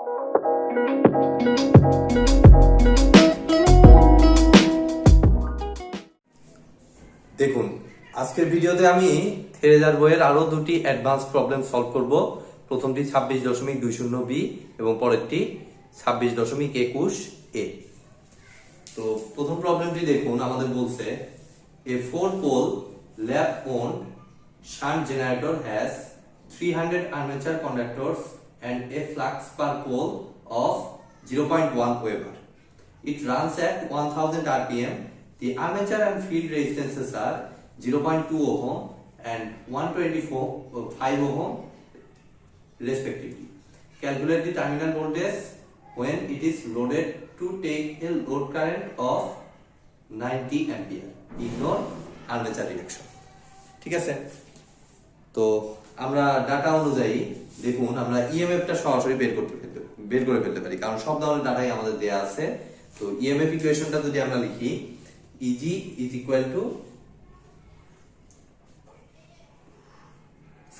দেখুন, আজকের ভিডিওতে আমি থেরেজার বইয়ের আরো দুটি অ্যাডভান্স প্রবলেম সলভ করব। প্রথমটি 26.20 বি এবং পরেরটি 26.21 এ। তো প্রথম প্রবলেমটি দেখুন, আমাদের বলছে এ 4-pole lap on shunt generator has 300 armature conductors and a flux per pole of 0.1 Weber. It runs at 1000 rpm. The armature and field resistances are 0.2 ohm and 125 ohm respectively. Calculate the terminal voltage when it is loaded to take a load current of 90 ampere. Ignore armature reaction. ঠিক আছে, তো আমরা data অনুযায়ী দেখুন আমরা ইএমএফটা সরাসরি বের করে ফেলতে পারি, কারণ সব ধরনের ডাটাই আমাদের দেয়া আছে। তো ইএমএফ ইকুয়েশনটা যদি আমরা লিখি, E G is equal to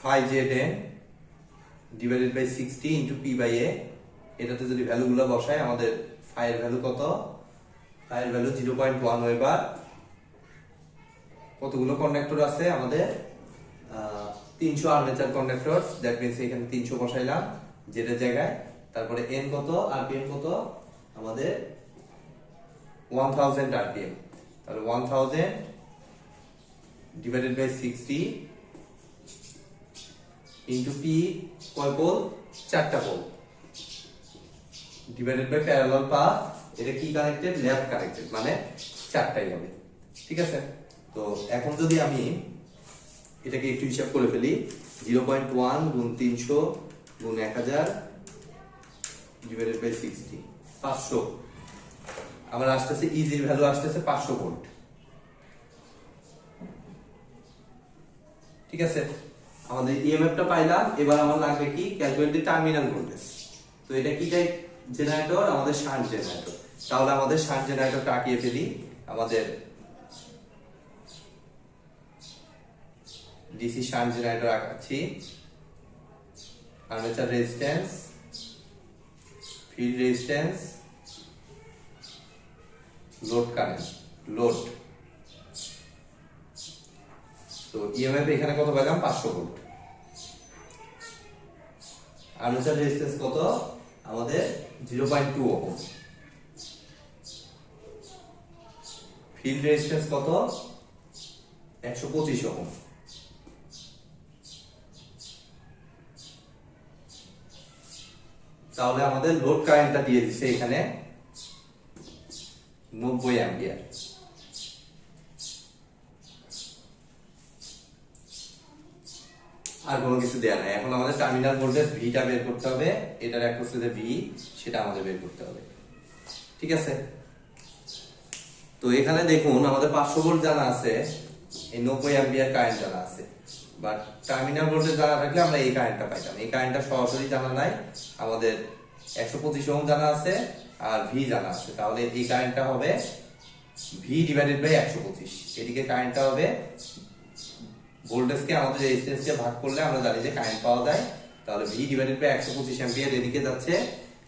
5Zn divided by 60 into P by A. এটাতে যদি ভ্যালুগুলো বসাই, আমাদের ফাই এর ভ্যালু কত? ফাই এর ভ্যালু 0.1 ওয়েবার। কতগুলো কন্ডাক্টর আছে আমাদের? 300 আর্মেচার কন্ডাক্টর। দ্যাট মিন্স এখানে 300 বসাইলাম যেটা জায়গায়। তারপরে এন কত, আরপিএম কত? আমাদের 1000 আরপিএম। তাহলে 1000 ডিভাইডেড বাই 60 ইনটু পি, কয় পোল? 4টা pole, divided by parallel path. এটা কি কানেক্টেড? ল্যাপ কানেক্টেড, মানে 4টাই হবে। ঠিক আছে, তো এখন যদি আমি এটাকে একটু হিসাব করে ফেলি, 0.1 গুণ 300 গুণ 1000 ডিভাইডেড বাই 60, 500। আমার আসতেছে ইজির ভ্যালু আসতেছে 500 ভোল্ট। ঠিক আছে, আমাদের ইএমএফটা পাইলাম। এবার আমার লাগবে কি? Calculate the terminal voltage. তো এটা কি টাইপ জেনারেটর? আমাদের শান্ট জেনারেটর। তাহলে আমাদের শান্ট জেনারেটরটা আঁকিয়ে ফেলি। আমাদের ডিসি শান্ট জেনারেটর আঁকাচ্ছি। Armature resistance, field resistance, load current, load. তো ইএমএফ এখানে কত পেলাম? 500 ভোল্ট। আর্মেচার রেজিস্ট্যান্স কত? আমাদের 0.2 ওহম। ফিল্ড রেজিস্ট্যান্স কত? 125 ওহম। তাহলে আমাদের লোড কারেন্টটা দিয়ে দিচ্ছে এখানে 90 অ্যাম্পিয়ার। আর কোনো কিছু দেয়া নাই। এখন আমাদের টার্মিনাল ভোল্টেজ ভিটা বের করতে হবে। এটার অ্যাক্রস যে ভি, সেটা আমাদের বের করতে হবে। ঠিক আছে, তো এখানে দেখুন আমাদের 500 ভোল্ট জানা আছে, এই 90 অ্যাম্পিয়ার কারেন্ট জানা আছে। বাট টার্মিনাল ভোল্টেজ জানা থাকলে আমরা এই কারেন্টটা পাইতাম। এই কারেন্টটা সরাসরি জানা নাই। আমাদের 125 ওহম জানা আছে আর ভি জানা আছে। তাহলে এই কারেন্টটা হবে ভি ডিভাইডেড বাই 125। এদিকে কারেন্টটা হবে, ভোল্টেজকে আমাদের রেজিস্ট্যান্সকে ভাগ করলে আমরা জানি যে কারেন্ট পাওয়া যায়। তাহলে ভি ডিভাইডেড বাই 125 অ্যাম্পিয়ার এদিকে যাচ্ছে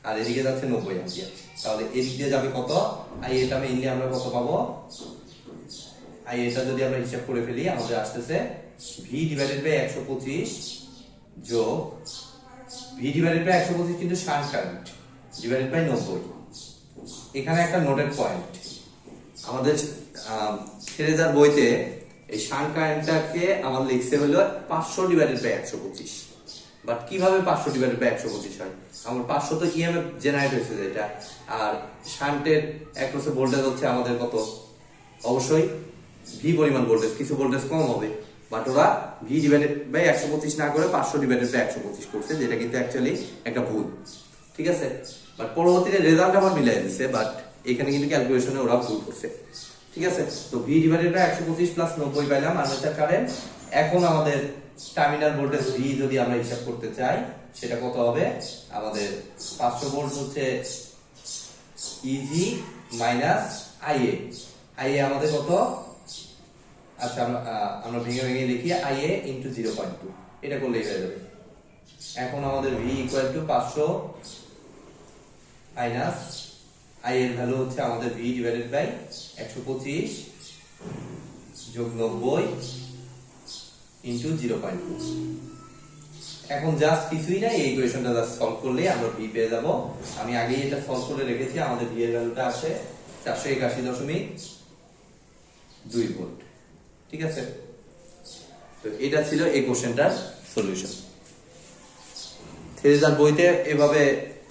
আর এদিকে যাচ্ছে 90 অ্যাম্পিয়ার। তাহলে এদিক দিয়ে যাবে কত? আই এটা মেইনলি আমরা কত পাবো? আই এটা যদি আমরা হিসাব করে ফেলি, আমাদের আসতেছে ভি ডিভাইডেড বাই 125 যোগ ভি ডিভাইডেড বাই 125 কিন্তু শান্ট কারেন্ট ডিভাইডেড বাই 90। এখানে একটা নোটেড পয়েন্ট, আমাদের থেরেজার বইতে এই শান্ট কারেন্টটাকে আমার লিখছে হলো 500 ডিভাইডেড বাই 125। বাট কিভাবে 500 ডিভাইডেড বাই 125 হয়? আমার 500 তো ইএমএফ জেনারেট হয়েছে যেটা, আর শান্টের অ্যাক্রসে ভোল্টেজ হচ্ছে আমাদের কত? অবশ্যই ভি পরিমাণ ভোল্টেজ, কিছু ভোল্টেজ কম হবে। বাট ওরা ভি ডিভাইডেড বাই 125 না করে 500 ডিভাইডেড বাই 125 করছে, যেটা কিন্তু অ্যাকচুয়ালি একটা ভুল। ঠিক আছে, বাট পরবর্তীতে রেজাল্ট আবার মিলাই দিচ্ছে, বাট এখানে কিন্তু ক্যালকুলেশনে ওরা ভুল করছে। ঠিক আছে, তো ভি ডিভাইডেড বাই 125 প্লাস 90 পাইলাম আর্মেচার কারেন্ট। এখন আমাদের টার্মিনাল ভোল্টেজ ভি যদি আমরা হিসাব করতে চাই, সেটা কত হবে? আমাদের 500 ভোল্ট হচ্ছে ইজি মাইনাস আইএ। আইএ আমাদের কত? আচ্ছা, আমরা ভেঙে ভেঙে লিখি আইএ ইনটু 0.2। এটা করলেই হয়ে যাবে। এখন আমাদের V equal to 500 minus I এর ভ্যালু হচ্ছে আমাদের ভি ডিভাইডেড বাই 125 যোগ 90 ইনটু 0.2। এখন জাস্ট কিছুই না, এই ইকুয়েশনটা জাস্ট সলভ করলেই আমরা ভি পেয়ে যাব। আমি আগেই এটা সলভ করে রেখেছি, আমাদের ভি এর ভ্যালুটা আসে 481.2 ভোল্ট। ঠিক আছে, তো এটা ছিল এই কোশ্চেনটার সলিউশন। থেরেজার বইতে এভাবে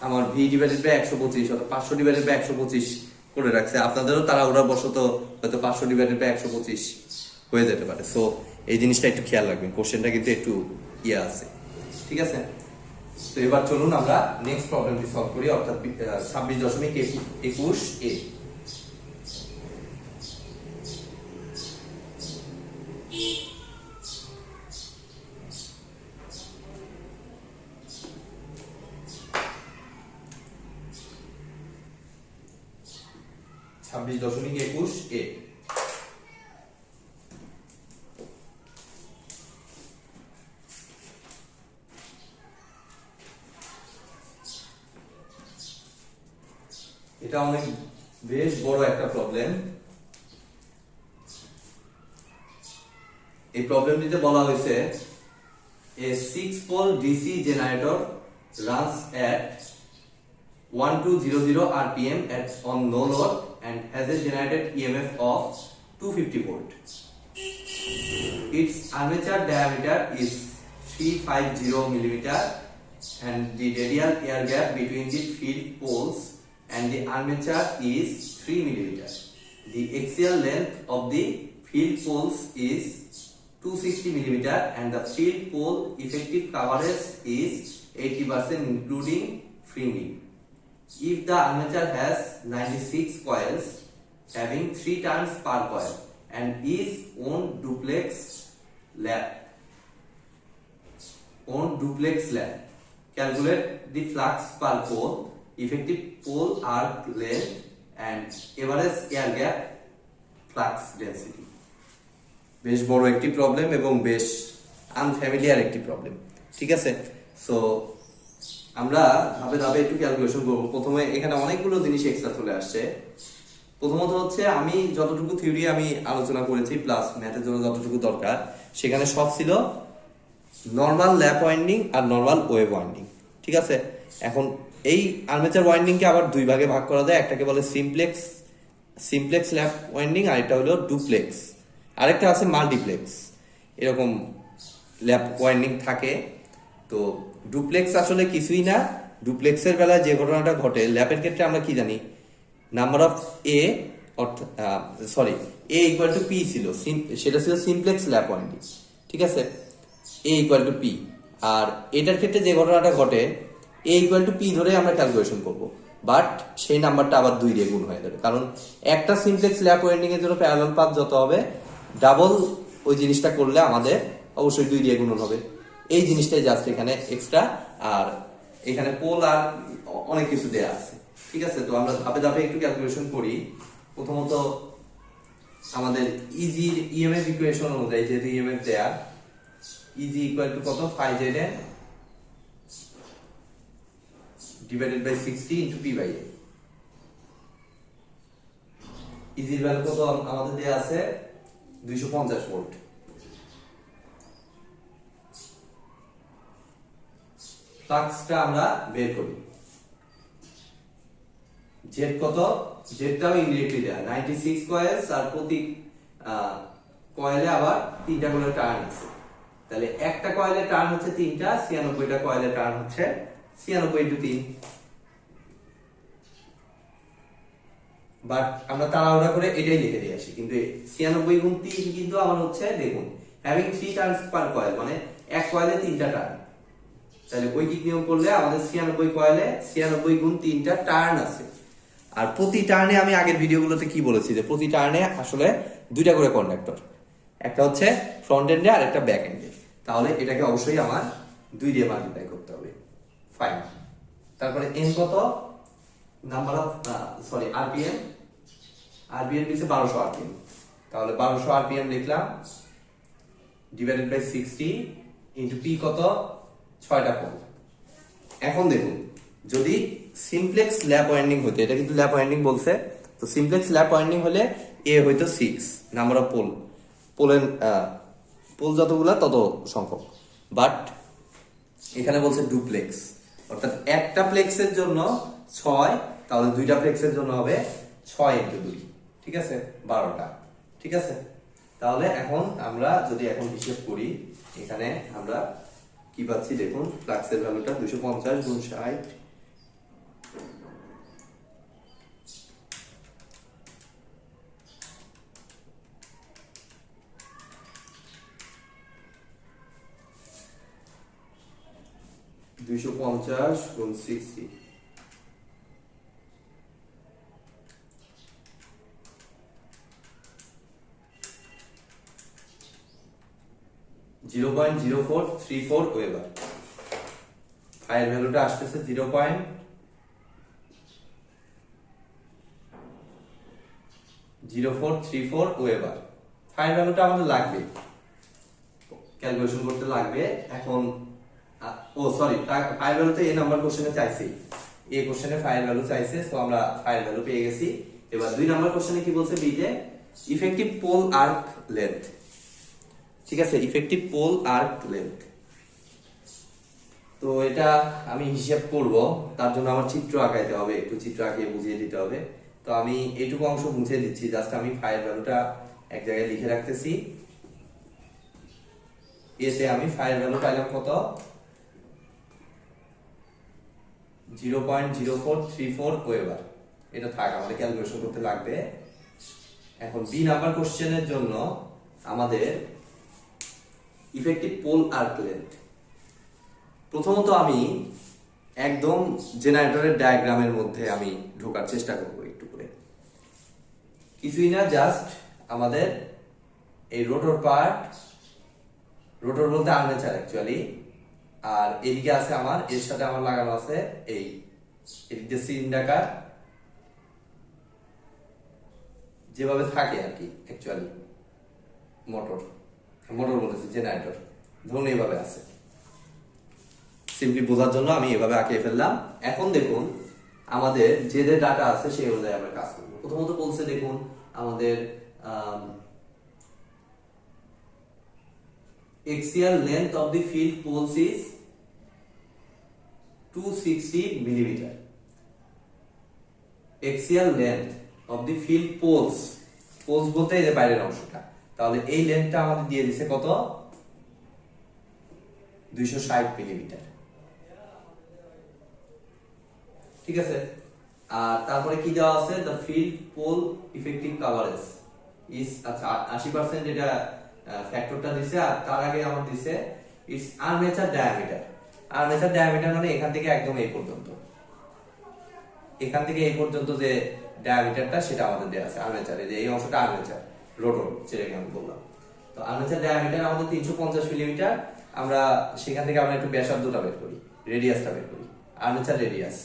আমার ভি ডিভাইডেড বাই 125 অর্থাৎ 500 ডিভাইডেড বাই 125 করে রাখছে। আপনাদেরও তাড়াহুড়া বশত হয়তো 500 ডিভাইডেড বাই 125 হয়ে যেতে পারে। সো এই জিনিসটা একটু খেয়াল রাখবেন, কোশ্চেনটা কিন্তু একটু ইয়ে আছে। ঠিক আছে, তো এবার চলুন আমরা নেক্সট প্রবলেমটি সলভ করি, অর্থাৎ 26.21 এ। এটা অনেক বেশ বড় একটা প্রবলেম। এই প্রবলেমটিতে বলা হয়েছে a 6-pole DC generator runs at 1200 rpm on no load and has a generated EMF of 250 volt. Its armature diameter is 350 millimeter and the radial air gap between the field poles and the armature is 3 millimeter. The axial length of the field poles is 260 millimeter and the field pole effective coverage is 80% including fringing. If the armature has 96 coils having 3 turns per coil and is on duplex lap, calculate the flux per pole, effective pole arc length and average air gap flux density. বেশ বড় একটি problem এবং বেশ unfamiliar একটি problem. ঠিক আছে, so আমরা ধাপে ধাপে একটু ক্যালকুলেশন করব। প্রথমে এখানে অনেকগুলো জিনিস এক্সট্রা চলে আসছে। প্রথমত হচ্ছে আমি যতটুকু থিওরি আমি আলোচনা করেছি প্লাস ম্যাথের জন্য যতটুকু দরকার, সেখানে সব ছিল নর্মাল ল্যাপ ওয়াইন্ডিং আর নর্মাল ওয়েভ ওয়াইন্ডিং। ঠিক আছে, এখন এই আর্মেচার ওয়াইন্ডিংকে আবার দুই ভাগে ভাগ করা যায়। একটাকে বলে সিমপ্লেক্স ল্যাপ ওয়াইন্ডিং, আর এটা হলো ডুপ্লেক্স, আরেকটা আছে মাল্টিপ্লেক্স। এরকম ল্যাপ ওয়াইন্ডিং থাকে। তো ডুপ্লেক্স আসলে কিছুই না। ডুপ্লেক্সের বেলায় যে ঘটনাটা ঘটে, ল্যাপের ক্ষেত্রে আমরা কি জানি, number of A equal to P ছিল, সেটা ছিল সিমপ্লেক্স ল্যাপ ওয়াইন্ডিং। ঠিক আছে, এ ইকুয়াল টু পি। আর এটার ক্ষেত্রে যে ঘটনাটা ঘটে, এ ইকুয়াল টু পি ধরে আমরা ক্যালকুলেশন করব, বাট সেই নাম্বারটা আবার 2 দিয়ে গুণ হয়ে যাবে, কারণ একটা সিমপ্লেক্স ল্যাপ ওয়াইন্ডিং এর জন্য প্যারালাল পাথ যত হবে, ডাবল ওই জিনিসটা করলে আমাদের অবশ্যই 2 দিয়ে গুণন হবে। এই জিনিসটাই জাস্ট এখানে এক্সট্রা, আর এখানে পোল আর অনেক কিছু দেয়া আছে। ঠিক আছে, তো আমরা ধাপে ধাপে একটু ক্যালকুলেশন করি। প্রথমত আমাদের ইজি ইএমএফ ইকুয়েশন অনুযায়ী, যেহেতু ইএমএফ দেয়া, ইজি ইকুয়াল টু কত, 5Zn divided by 60 into P by A. ইজির ভ্যালু কত আমাদের দেয়া আছে, 250 ভোল্ট। ফ্লাক্সটা আমরা বের করি। জেড কত, জেডটাও ইনডিরেক্টলি দেয়া, 96 কয়েলস, আর প্রতি কয়েলে আবার 3টা করে টার্ন আছে। তাহলে একটা কয়েলে টার্ন হচ্ছে 3টা, 96টা কয়েলে টার্ন হচ্ছে 96 ইনটু 3। বাট আমরা তাড়াহুড়া করে এটাই লিখে দিয়ে আসি, কিন্তু 96 গুণ 3 কিন্তু আমার হচ্ছে, দেখুন, হ্যাভিং 3 টার্নস পার কয়েল, মানে এক কয়েলে 3টা টার্ন। তাহলে ঐকিক নিয়ম করলে আমাদের 96 কয়েলে 96 গুণ 3টা টার্ন আছে। আর প্রতি টার্নে আমি আগের ভিডিওগুলোতে কি বলেছি, যে প্রতি টার্নে আসলে 2টা করে কন্ডাক্টর, একটা হচ্ছে ফ্রন্ট এন্ডে আর একটা ব্যাক এন্ডে। তাহলে এটাকে অবশ্যই আমার 2 দিয়ে মাল্টিপ্লাই করতে হবে। ফাইন। তারপরে এন কত, নাম্বার অফ আরপিএম, আরপিএম দিচ্ছে 1200 আরপিএম। তাহলে 1200 আরপিএম লিখলাম, ডিভাইডেড বাই 60 ইনটু পি কত, 6টা পোল। এখন দেখুন, যদি সিমপ্লেক্স ল্যাপ ওয়াইন্ডিং হতো, এটা কিন্তু ল্যাপ ওয়াইন্ডিং বলছে, তো সিমপ্লেক্স ল্যাপ ওয়াইন্ডিং হলে এ হইতো 6 নাম্বার অফ পোলের পোল যতগুলা তত সংখ্যক। বাট এখানে বলছে ডুপ্লেক্স, অর্থাৎ একটা প্লেক্সের জন্য 6, তাহলে দুইটা প্লেক্সের জন্য হবে 6 × 2, ঠিক আছে, 12টা। ঠিক আছে, তাহলে এখন আমরা যদি এখন হিসেব করি, এখানে আমরা কি পাচ্ছি দেখুন, ফ্লাক্সের ভ্যালুটা 250 × 60, ×60, 0.0434 ওয়েবার। ফাইয়ের ভ্যালুটা আসতেছে 0.0434 ওয়েবার। ফাইয়ের ভ্যালুটা আমাদের লাগবে, ক্যালকুলেশন করতে লাগবে। এখন সরি, ফাইয়ের ভ্যালু তো এই নাম্বার কোশ্চেনে চাইছে, এই কোশ্চেনে ফাইয়ের ভ্যালু চাইছে, সো আমরা ফাইয়ের ভ্যালু পেয়ে গেছি। এবার 2 নাম্বার কোশ্চেনে কি বলছে, বিতে ইফেক্টিভ পোল আর্ক লেন্থ। ঠিক আছে, ইফেক্টিভ পোল আর্ক লেন্থ। তো এটা আমি হিসাব করব, তার জন্য আমার চিত্র আঁকাইতে হবে, একটু চিত্র আঁকিয়ে বুঝিয়ে দিতে হবে। তো আমি এইটুকু অংশ মুছে দিচ্ছি, জাস্ট আমি ফাইয়ের ভ্যালুটা এক জায়গায় লিখে রাখতেছি। এতে আমি ফাইয়ের ভ্যালু পাইলাম কত, 0.0434 ওয়েবার। এটা থাক, আমাদের ক্যালকুলেশন করতে লাগবে। এখন বি নাম্বার কোশ্চেনের জন্য আমাদের ইফেক্টিভ পোল আর্ক লেন্থ, প্রথমত আমি একদম জেনারেটরের ডায়াগ্রামের মধ্যে আমি ঢোকার চেষ্টা করব একটু করে। কিছুই না, জাস্ট আমাদের এই রোটর পার্ট, রোটর বলতে আর্মেচার অ্যাকচুয়ালি, আর এদিকে আছে আমার, এর সাথে আমার লাগানো আছে এই এদিকে সিলিন্ডার, যেভাবে থাকে আর কি অ্যাকচুয়ালি মোটর বলেছে জেনারেটর, ধরুন এইভাবে আছে। সিম্পলি বোঝার জন্য আমি এভাবে আঁকিয়ে ফেললাম। এখন দেখুন আমাদের যে যে ডাটা আছে সেই অনুযায়ী আমরা কাজ করব। প্রথমত বলছে দেখুন আমাদের axial length of the field poles is 260 millimeter. Axial length of the field poles বলতে এই যে বাইরের অংশটা, তাহলে এই লেন্থটা আমাদের দিয়ে দিছে কত, 260 মিলিমিটার। ঠিক আছে, আর তারপরে কি দেওয়া আছে, the field pole effective coverage is, আচ্ছা 80% এটা ফ্যাক্টরটা দিছে, আর তার আগে আমার দিছে it's armature diameter. Armature diameter মানে এখান থেকে একদম এই পর্যন্ত, এখান থেকে এই পর্যন্ত যে ডায়ামিটারটা সেটা আমাদের দেওয়া আছে আর্মেচারে, যে এই অংশটা আর্মেচার, রোটর যেটাকে আমি বললাম। তো আর্মেচার ডায়ামিটার আমাদের 350 মিলিমিটার। আমরা সেখান থেকে আমরা একটু ব্যাসার্ধটা বের করি, রেডিয়াসটা বের করি, আর্মেচার রেডিয়াস।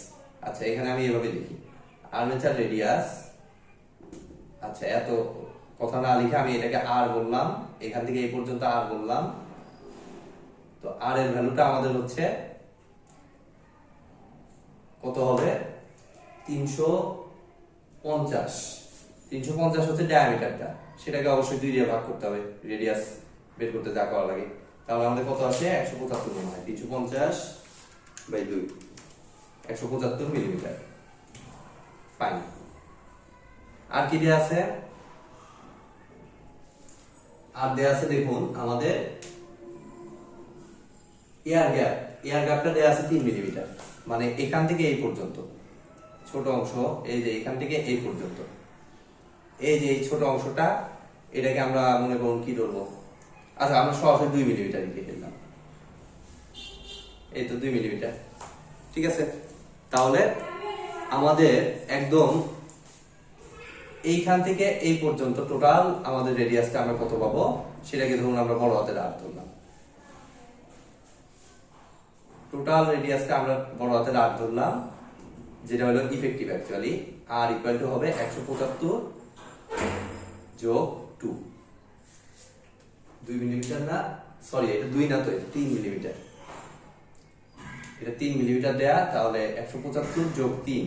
আচ্ছা এখানে আমি এভাবে লিখি আর্মেচার রেডিয়াস। আচ্ছা এত কথা না লিখে আমি এটাকে আর বললাম, এখান থেকে এই পর্যন্ত আর বললাম। তো আর এর ভ্যালুটা আমাদের হচ্ছে কত হবে, 350 হচ্ছে ডায়ামিটারটা, সেটাকে অবশ্যই 2 দিয়ে ভাগ করতে হবে রেডিয়াস বের করতে যা করা লাগে। তাহলে আমাদের কত আসে, 175 মনে হয়, 350/2, 175 মিলিমিটার। ফাইন। আর কি দেয়া আছে, আর দেয়া আছে দেখুন আমাদের এয়ার গ্যাপটা দেয়া আছে 3 মিলিমিটার, মানে এখান থেকে এই পর্যন্ত ছোট অংশ, এই যে এখান থেকে এই পর্যন্ত, এই যে এই ছোট অংশটা, এটাকে আমরা মনে করুন কি ধরবো, আচ্ছা আমরা সরাসরি 2 মিলিমিটার লিখে ফেললাম, এই তো 2 মিলিমিটার। ঠিক আছে, তাহলে আমাদের একদম এইখান থেকে এই পর্যন্ত টোটাল আমাদের রেডিয়াসটা আমরা কত পাবো, সেটাকে ধরুন আমরা বড় হাতের আর ধরলাম। টোটাল রেডিয়াসটা আমরা বড় হাতের আর ধরলাম, যেটা হলো ইফেক্টিভ অ্যাকচুয়ালি। আর ইকুয়াল টু হবে 175 যোগ 2 মিলিমিটার না, সরি এটা 2 না, তো এটা 3 মিলিমিটার। এটা 3 মিলিমিটার দেয়া, তাহলে 175 যোগ 3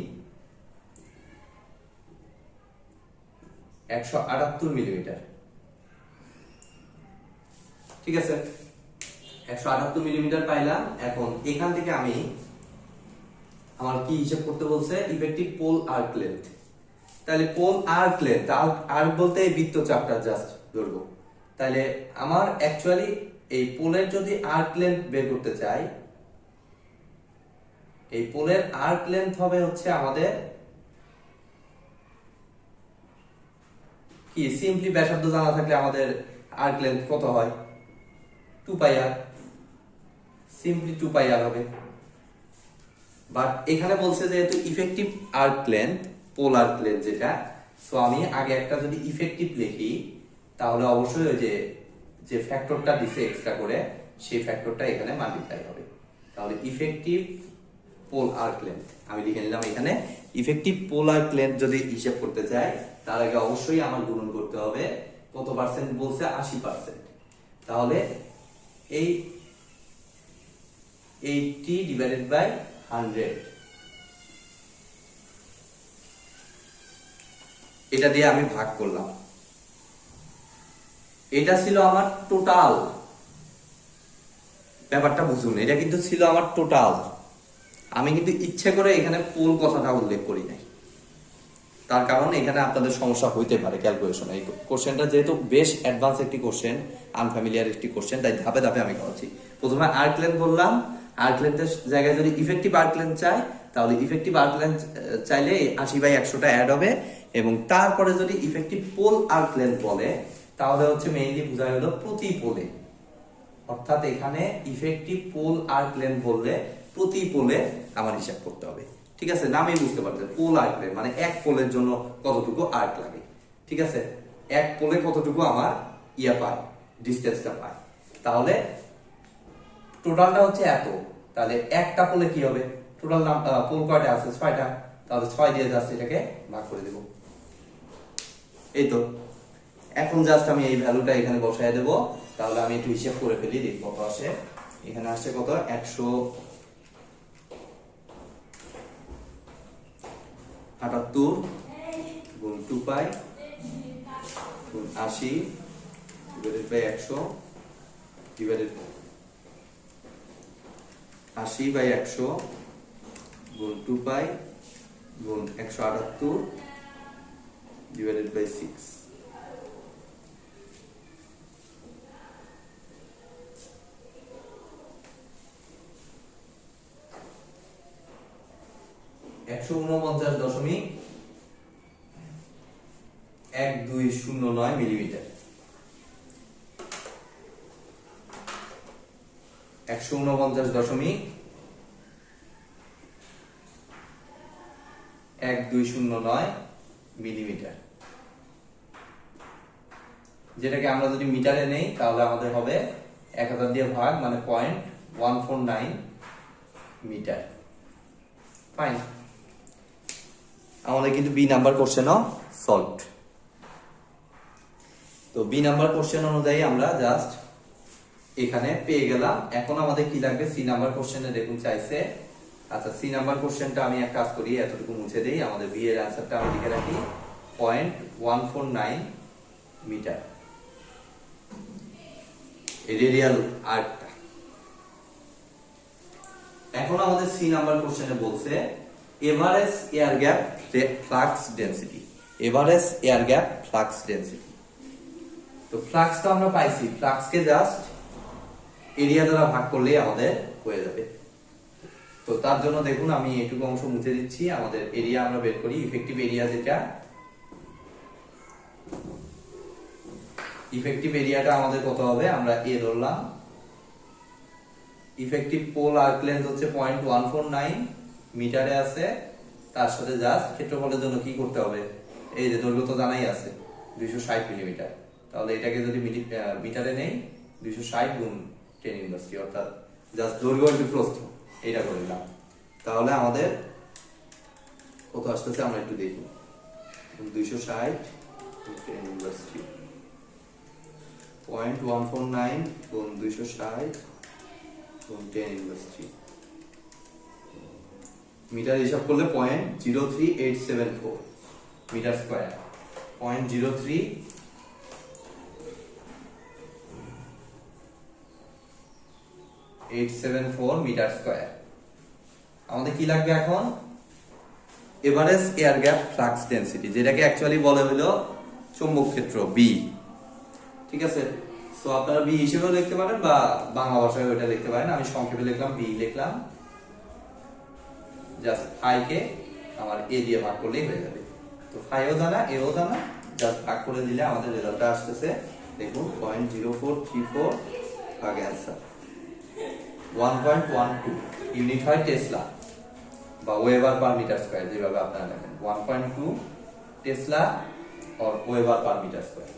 178 মিলিমিটার। ঠিক আছে, 178 মিলিমিটার পাইলাম। এখন এখান থেকে আমি আমার কি হিসাব করতে বলছে, ইফেক্টিভ পোল আর্ক লেন্থ। তাহলে পোল আর্ক লেন্থ, আর্ক বলতে এই বৃত্তচাপটা জাস্ট ধরবো। তাহলে আমার অ্যাকচুয়ালি এই পোলের যদি আর্ক লেন্থ বের করতে চাই, এই পোলের আর্ক লেন্থ হবে হচ্ছে আমাদের কি, সিম্পলি ব্যাসার্ধ জানা থাকলে আমাদের আর্ক লেন্থ কত হয়, 2 পাই আর, সিম্পলি 2 পাই আর হবে। বাট এখানে বলছে যেহেতু effective arc length, pole arc length যেটা, সো আমি আগে একটা যদি ইফেক্টিভ লিখি তাহলে অবশ্যই ওই যে ফ্যাক্টরটা দিছে এক্সট্রা করে, সেই ফ্যাক্টরটা এখানে মাল্টিপ্লাই হবে। তাহলে ইফেক্টিভ পোল আর্ক লেন্থ আমি লিখে নিলাম এখানে। ইফেক্টিভ পোল আর্ক লেন্থ যদি হিসাব করতে চাই তার আগে অবশ্যই আমার গুণন করতে হবে, কত পার্সেন্ট বলছে, 80%। তাহলে এই 80 ডিভাইডেড বাই 100, এটা দিয়ে আমি ভাগ করলাম। এটা ছিল আমার টোটাল, ব্যাপারটা বুঝুন, এটা কিন্তু ছিল আমার টোটাল। আমি কিন্তু ইচ্ছে করে এখানে পোল কথাটা উল্লেখ করি নাই, তার কারণ এখানে আপনাদের সমস্যা হইতে পারে ক্যালকুলেশন। এই কোশ্চেনটা যেহেতু বেশ অ্যাডভান্স একটি কোশ্চেন, আনফ্যামিলিয়ার একটি কোশ্চেন, তাই ধাপে ধাপে আমি করাচ্ছি। প্রথমে আর্ক লেন্থ বললাম, আর্ক লেন্থের জায়গায় যদি ইফেক্টিভ আর্ক লেন্থ চাই তাহলে ইফেক্টিভ আর্ক লেন্থ চাইলে 80/100টা অ্যাড হবে, এবং তারপরে যদি ইফেক্টিভ পোল আর্ক লেন্থ বলে তাহলে হচ্ছে মেইনলি বোঝা হলো প্রতি পোলে, অর্থাৎ এখানে ইফেক্টিভ পোল আর্ক লেন্থ বললে প্রতি পোলে আমার হিসাব করতে হবে। ঠিক আছে, নামেই বুঝতে পারছেন, পোল আর্ক লেন্থ মানে এক পোলের জন্য কতটুকু আর্ক লাগে। ঠিক আছে, এক পোলে কতটুকু আমার পায়, ডিসটেন্সটা পায়। তাহলে টোটালটা হচ্ছে এত, তাহলে একটা পোলে কি হবে, টোটাল পোল কয়টা আছে, 6টা, তাহলে 6 দিয়ে জাস্ট এটাকে ভাগ করে দেব। এই তো, এখন জাস্ট আমি এই ভ্যালুটা এখানে বসায় দেব। তাহলে আমি একটু হিসাব করে ফেলি, দেখি কত আসে। এখানে আসছে কত, 178 গুণ 2 পাই গুণ 80 ডিভাইডেড বাই 100 ডিভাইডেড 80/100 গুণ 2 পাই গুণ 178 ডিভাইডেড বাই 6। একশো 49.1209 মিলিমিটার। 149.1209 মিলিমিটার, যেটাকে আমরা যদি মিটারে নেই তাহলে আমাদের হবে 1000 দিয়ে ভাগ, মানে 0.149 মিটার। ফাইন, আমাদের কিন্তু বি নাম্বার কোশ্চেনও সলভড। তো বি নাম্বার কোশ্চেন অনুযায়ী আমরা জাস্ট এখানে পেয়ে গেলাম। এখন আমাদের কি লাগবে, সি নাম্বার কোশ্চেনে দেখুন চাইছে। আচ্ছা, সি নাম্বার কোশ্চেনটা আমি এক কাজ করি, এতটুকু মুছে দেই। আমাদের বি এর অ্যান্সারটা আমি লিখে রাখি 0.149 মিটার রেডিয়াল আর্কটা। এখন আমাদের সি নাম্বার কোশ্চেনে বলছে average air gap flux density, average air gap flux density. তো ফ্লাক্সটা আমরা পাইছি, ফ্লাক্সকে জাস্ট এরিয়া দ্বারা ভাগ করলেই আমাদের হয়ে যাবে। তো তার জন্য দেখুন আমি এইটুকু অংশ মুছে দিচ্ছি। আমাদের এরিয়া আমরা বের করি, ইফেক্টিভ এরিয়া যেটা, ইফেক্টিভ এরিয়াটা আমাদের কত হবে, আমরা এ ধরলাম। ইফেক্টিভ পোল আর্ক লেন্থ হচ্ছে 0.149 মিটারে আছে, তার সাথে জাস্ট ক্ষেত্রফলের জন্য কি করতে হবে, এই যে দৈর্ঘ্য তো জানাই আছে 260 মিলিমিটার, তাহলে এটাকে যদি মিটারে নেই 260 গুণ 10⁻³ অর্থাৎ জাস্ট দৈর্ঘ্য একটু প্রস্থ এটা করে দিলাম। তাহলে আমাদের কত আসতেছে আমরা একটু দেখি, 260 10⁻³ 0.149 গুণ 260 গুণ 10⁻³ মিটার হিসাব করলে 0.03874 মিটার স্কয়ার। 0.03874 metre square. আমাদের কি লাগবে এখন? Average air gap flux density, যেটাকে অ্যাকচুয়ালি বলে হলো চৌম্বক ক্ষেত্র বি। ঠিক আছে, সো আপনারা বি হিসেবেও লিখতে পারেন বা বাংলা ভাষায় ওইটা লিখতে পারেন। আমি সংক্ষেপে লিখলাম বি লিখলাম, জাস্ট ফাই কে আমার এ দিয়ে ভাগ করলেই হয়ে যাবে। তো ফাইও জানা এও জানা, জাস্ট ভাগ করে দিলে আমাদের রেজাল্টটা আসতেছে দেখুন 0.0434 ভাগ অ্যান্সার 1.12 ইউনিট হয় টেসলা বা ওয়েবার পার মিটার স্কয়ার, যেভাবে আপনারা লেখেন 1.2 tesla or weber per metre square.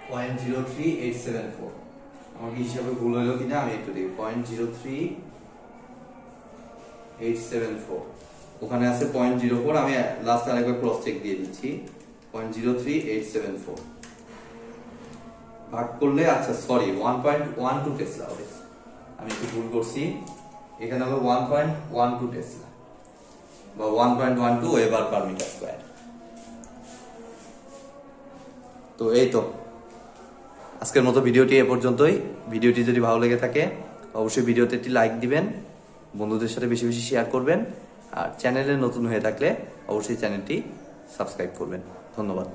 Point 03874 আমার হিসাবে ভুল হলো কিনা আমি একটু দেখি। 0.03874 ওখানে আছে 0.04, আমি লাস্ট আরেকবার ক্রস চেক দিয়ে দিচ্ছি। 0.03874 ভাগ করলে, আচ্ছা সরি 1.12 টেসলা হবে, আমি একটু ভুল করছি। এখানে হবে 1.12 টেসলা বা 1.12 ওয়েবার পার মিটার স্কয়ার। তো এই তো আজকের মতো ভিডিওটি এ পর্যন্তই। ভিডিওটি যদি ভালো লেগে থাকে অবশ্যই ভিডিওতে একটি লাইক দিবেন, বন্ধুদের সাথে বেশি বেশি শেয়ার করবেন, আর চ্যানেলে নতুন হয়ে থাকলে অবশ্যই চ্যানেলটি সাবস্ক্রাইব করবেন। ধন্যবাদ।